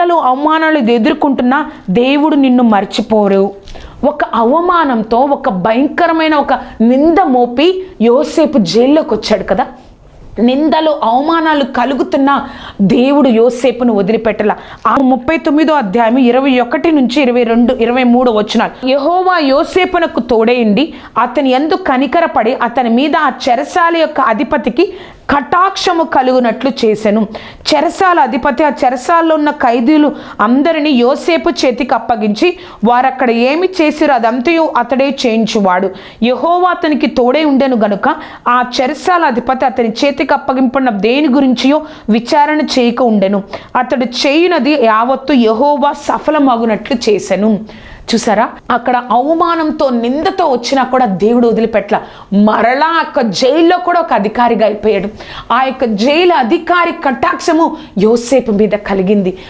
నిందలు అవమానాలు ఎదుర్కొంటున్నా దేవుడు నిన్ను మర్చిపోరు. ఒక అవమానంతో ఒక భయంకరమైన ఒక నింద మోపి యోసేపు జైల్లోకి వచ్చాడు కదా. నిందలు అవమానాలు కలుగుతున్నా దేవుడు యోసేపును వదిలిపెట్టల. ఆ 39వ అధ్యాయం 21 నుంచి 22, 23 వచనాలు. యెహోవా యోసేపునకు తోడేయండి, అతని యందు కనికరపడి అతని మీద ఆ చెరసాల యొక్క అధిపతికి కటాక్షము కలుగునట్లు చేసెను. చెరసాల అధిపతి ఆ చెరసాల్లో ఉన్న ఖైదీలు అందరినీ యోసేపు చేతికి అప్పగించి వారు అక్కడ ఏమి చేసిరో అదంతయు అతడే చేయించువాడు. యెహోవా అతనికి తోడే ఉండెను గనుక ఆ చెరసాల అధిపతి అతని చేతికి అప్పగింపడిన దేని గురించియో విచారణ చేయక ఉండెను. అతడు చేయునది యావత్తు యెహోవా సఫలమగునట్లు చేసెను. చూసారా, అక్కడ అవమానంతో నిందతో వచ్చినా కూడా దేవుడు వదిలిపెట్ల. మరలా ఆ యొక్క జైల్లో కూడా ఒక అధికారిగా అయిపోయాడు. ఆ యొక్క జైలు అధికారి కటాక్షము యోసేపు మీద కలిగింది.